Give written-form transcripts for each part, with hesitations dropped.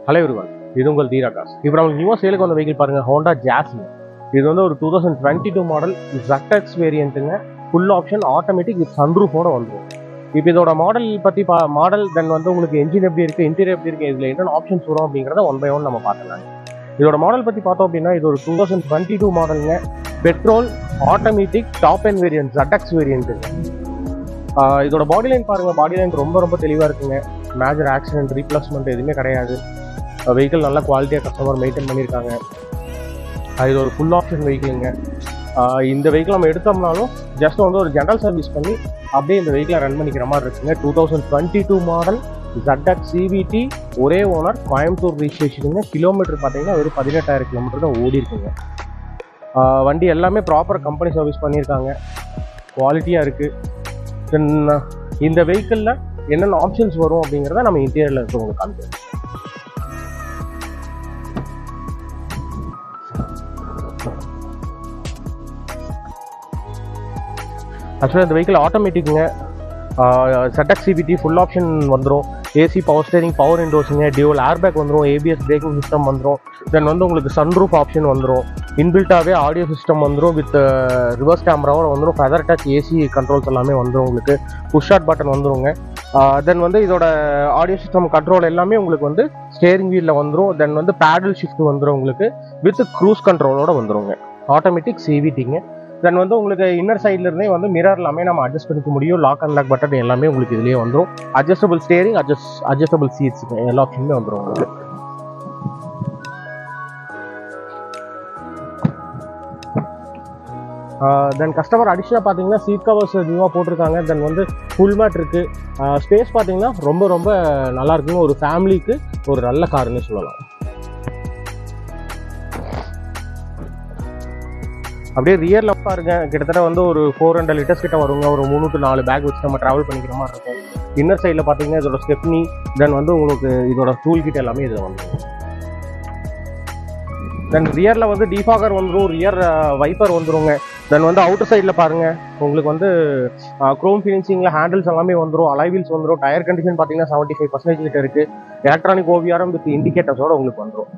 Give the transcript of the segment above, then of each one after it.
Hello everyone, இது உங்கள் தீரா காஸ். இப்போ நமக்கு நியூவாக சேலுக்கு வந்த வெஹிக்கிள் பாருங்கள், ஹோண்டா ஜாஸ்ங்க. இது வந்து ஒரு 2022 மாடல் ZX வேரியண்ட்டுங்க. ஃபுல் ஆப்ஷன் ஆட்டோமேட்டிக் வித் சன்ரூஃபோட வந்துடும். இப்போ இதோட மாடல் பற்றி மாடல் தென் வந்து உங்களுக்கு என்ஜின் எப்படி இருக்குது, இன்டீரியர் எப்படி இருக்குது, இதில் என்னென்ன ஆப்ஷன்ஸ் வரும் அப்படிங்கிறத ஒன் பை ஒன் நம்ம பார்க்கலாம். இதோட மாடல் பற்றி பார்த்தோம் அப்படின்னா, இது ஒரு 2022 மாடலுங்க. Petrol automatic top end variant ZX வேரியண்ட்டுங்க. இதோட பாடி லைன் பாருங்கள், பாடி லைன் ரொம்ப ரொம்ப தெளிவாக இருக்குங்க. மேஜர் ஆக்சிடென்ட் ரீப்ளேஸ்மெண்ட் எதுவுமே கிடையாது. வெஹிக்கிள் நல்லா குவாலிட்டியாக கஸ்டமர் மெயின்டைன் பண்ணியிருக்காங்க. இது ஒரு ஃபுல் ஆப்ஷன் வெஹிக்கிளுங்க. இந்த வெஹிக்கிள் நம்ம எடுத்தோம்னாலும் ஜஸ்ட் வந்து ஒரு ஜென்ரல் சர்வீஸ் பண்ணி அப்படியே இந்த வெஹிக்கிளை ரன் பண்ணிக்கிற மாதிரி இருக்குங்க. 2022 மாடல் ZX CVT, ஒரே ஓனர், கோயம்புத்தூர் ரிஜிஸ்ட்ரேஷனுங்க. கிலோமீட்டர் பார்த்தீங்கன்னா வெறும் 18,000 கிலோமீட்டர் தான் ஓடி இருக்குங்க. வண்டி எல்லாமே ப்ராப்பர் கம்பெனி சர்வீஸ் பண்ணியிருக்காங்க, குவாலிட்டியாக இருக்குது. தென் இந்த வெஹிக்கிளில் என்னென்ன ஆப்ஷன்ஸ் வரும் அப்படிங்கிறத நம்ம இன்டீரியரில் இருக்கவங்களுக்கு காமிக்கிறோம். ஆக்சுவலாக இந்த வெஹிக்கிள் ஆட்டோமேட்டிக்குங்க. ZX CVT ஃபுல் ஆப்ஷன் வந்துடும். ஏசி, பவர் ஸ்டேரிங், பவர் விண்டோஸுங்க, டியூவல் ஏர்பேக் வந்துடும், ABS பிரேக்கிங் சிஸ்டம் வந்துடும். தென் வந்து உங்களுக்கு சன்ரூஃப் ஆப்ஷன் வந்துடும். இன்பில்ட்டாகவே ஆடியோ சிஸ்டம் வந்துடும் வித் ரிவர்ஸ் கேமராவோட வந்துடும். ஃபெதர் டச் ஏசி கண்ட்ரோல்ஸ் எல்லாமே வந்துடும். உங்களுக்கு புஷ் ஸ்டார்ட் பட்டன் வந்துடுங்க. தென் வந்து இதோட ஆடியோ சிஸ்டம் கண்ட்ரோல் எல்லாமே உங்களுக்கு வந்து ஸ்டேரிங் வீலில் வந்துடும். தென் வந்து பேடல் ஷிஃப்ட் வந்துடும் உங்களுக்கு வித் க்ரூஸ் கண்ட்ரோலோட வந்துடுங்க. ஆட்டோமேட்டிக் CVTங்க. தென் வந்து உங்களுக்கு இன்னர் சைட்லேருந்தே வந்து மிரர் எல்லாமே நம்ம அட்ஜஸ்ட் பண்ணிக்க முடியும். லாக் அண்ட் லாக் பட்டன் எல்லாமே உங்களுக்கு இதுலேயே வந்துடும். அட்ஜஸ்டபிள் ஸ்டேரிங், அட்ஜஸ்டபிள் சீட்ஸுங்க, எல்லா ஆப்ஷனுமே வந்துடும் உங்களுக்கு. தென் கஸ்டமர் அடிஷனாக பார்த்தீங்கன்னா சீட் கவர்ஸ் நியூவாக போட்டிருக்காங்க. தென் வந்து ஃபுல் மேட் இருக்குது. ஸ்பேஸ் பார்த்தீங்கன்னா ரொம்ப ரொம்ப நல்லா இருக்குங்க. ஒரு ஃபேமிலிக்கு ஒரு நல்ல காருன்னு சொல்லலாம். அப்படியே ரியரில் பாருங்க, கிட்டத்தட்ட வந்து ஒரு 400 லிட்டர்ஸ் கிட்ட வருங்க. ஒரு 3 to 4 பேக் வச்சு நம்ம ட்ராவல் பண்ணிக்கிற மாதிரி இருக்கும். இன்னர் சைடில் பார்த்தீங்கன்னா இதோட ஸ்டெப்னி, தென் வந்து உங்களுக்கு இதோட டூல் கிட்ட எல்லாமே இதில் வந்துடும். தென் ரியரில் வந்து டிஃபாகர் வந்துடும், ரியர் வைப்பர் வந்துடுங்க. தென் வந்து அவுட்டர் சைடில் பாருங்கள், உங்களுக்கு வந்து க்ரோம் ஃபினிஷிங்கில் ஹேண்டில்ஸ் எல்லாமே வந்துடும். அலைவீல்ஸ் வந்துடும். டயர் கண்டிஷன் பார்த்தீங்கன்னா 75% கிட்ட இருக்குது. எலக்ட்ரானிக் OVRM வித் இண்டிகேட்டர்ஸோட உங்களுக்கு வந்துடும்.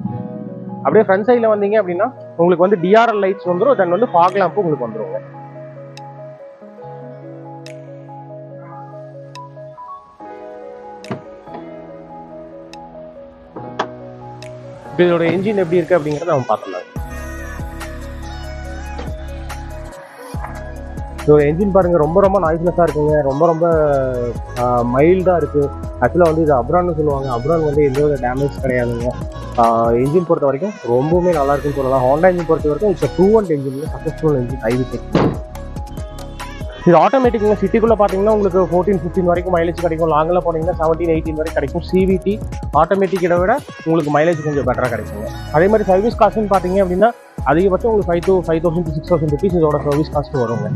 அப்படியே ஃப்ரண்ட் சைடில் வந்தீங்க அப்படின்னா உங்களுக்கு வந்து DRL லைட்ஸ் வந்துடும். தென் வந்து ஃபாக் லேம்ப் உங்களுக்கு வந்துடுங்க. இதோட என்ஜின் எப்படி இருக்கு அப்படிங்கிறத நம்ம பார்த்துக்கலாம். இதோட என்ஜின் பாருங்க, ரொம்ப ரொம்ப நாய்ஸ்லெஸ்ஸாக இருக்குங்க. ரொம்ப ரொம்ப மைல்டாக இருக்குது. ஆக்சுவலாக வந்து இது அப்ரான்னு சொல்லுவாங்க. அப்ரான் வந்து எந்த வித டேமேஜ் கிடையாதுங்க. என்ஜின் பொறுத்த வரைக்கும் ரொம்பவுமே நல்லா இருக்குன்னு சொல்லலாம். ஹோண்டா என்ஜின் பொறுத்த வரைக்கும் it's 2-1 engine, successful engine, i-VTEC. இது ஆட்டோமேட்டிக்குங்க. சிட்டிக்குள்ளே பார்த்தீங்கன்னா உங்களுக்கு 14-15 வரைக்கும் மைலேஜ் கிடைக்கும். லாங்கில் போனீங்கன்னா 17-18 வரைக்கும் கிடைக்கும். CVT ஆட்டோமேட்டிக்கை விட உங்களுக்கு மைலேஜ் கொஞ்சம் பெட்டராக கிடைக்குங்க. அதே மாதிரி சர்வீஸ் காஸ்ட்னு பார்த்தீங்க அப்படின்னா அதிகபட்சம் உங்களுக்கு 5,000 to 6,000 ருபீஸ் இதோட சர்வீஸ் காஸ்ட் வருங்க.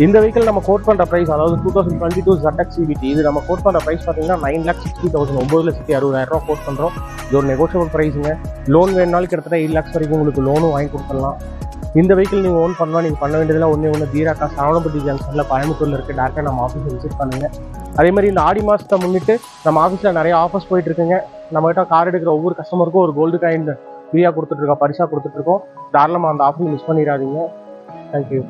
இந்த வெஹிக்கிள் நம்ம கோட் பண்ணுற ப்ரைஸ், அதாவது 2022 ZX CVT, இது நம்ம கோட் பண்ணுற ப்ரைஸ் பார்த்தீங்கன்னா 9,60,000, 9,60,000 கோட் பண்ணுறோம். இது ஒரு நெகோஷியபிள் ப்ரைஸுங்க. லோன் வேணுனாலும் கிட்டத்தட்ட 8 lakhs வரைக்கும் உங்களுக்கு லோனும் வாங்கி கொடுத்துடலாம். இந்த வெஹிக்கிள் நீங்கள் ஓன் பண்ணலாம். நீங்கள் பண்ண வேண்டியதெல்லாம் ஒன்று தீரா காஸ், சாவணப்பட்டி ஜங்ஷனில் கோயம்புத்தூரில் இருக்குது. டேரெக்டாக நம்ம ஆஃபீஸை விசிட் பண்ணுங்கள். அதே மாதிரி இந்த ஆடி மாதத்தை முன்னிட்டு நம்ம ஆஃபீஸில் நிறைய ஆஃபர்ஸ் போயிட்டுருக்குங்க. நம்மகிட்ட கார் எடுக்கிற ஒவ்வொரு கஸ்டமருக்கும் ஒரு கோல்டு காயின் ஃப்ரீயாக கொடுத்துட்ருக்கோம், பரிசாக கொடுத்துட்ருக்கோம். தாராளமாக அந்த ஆஃபர் மிஸ் பண்ணிடாதீங்க. தேங்க்யூ.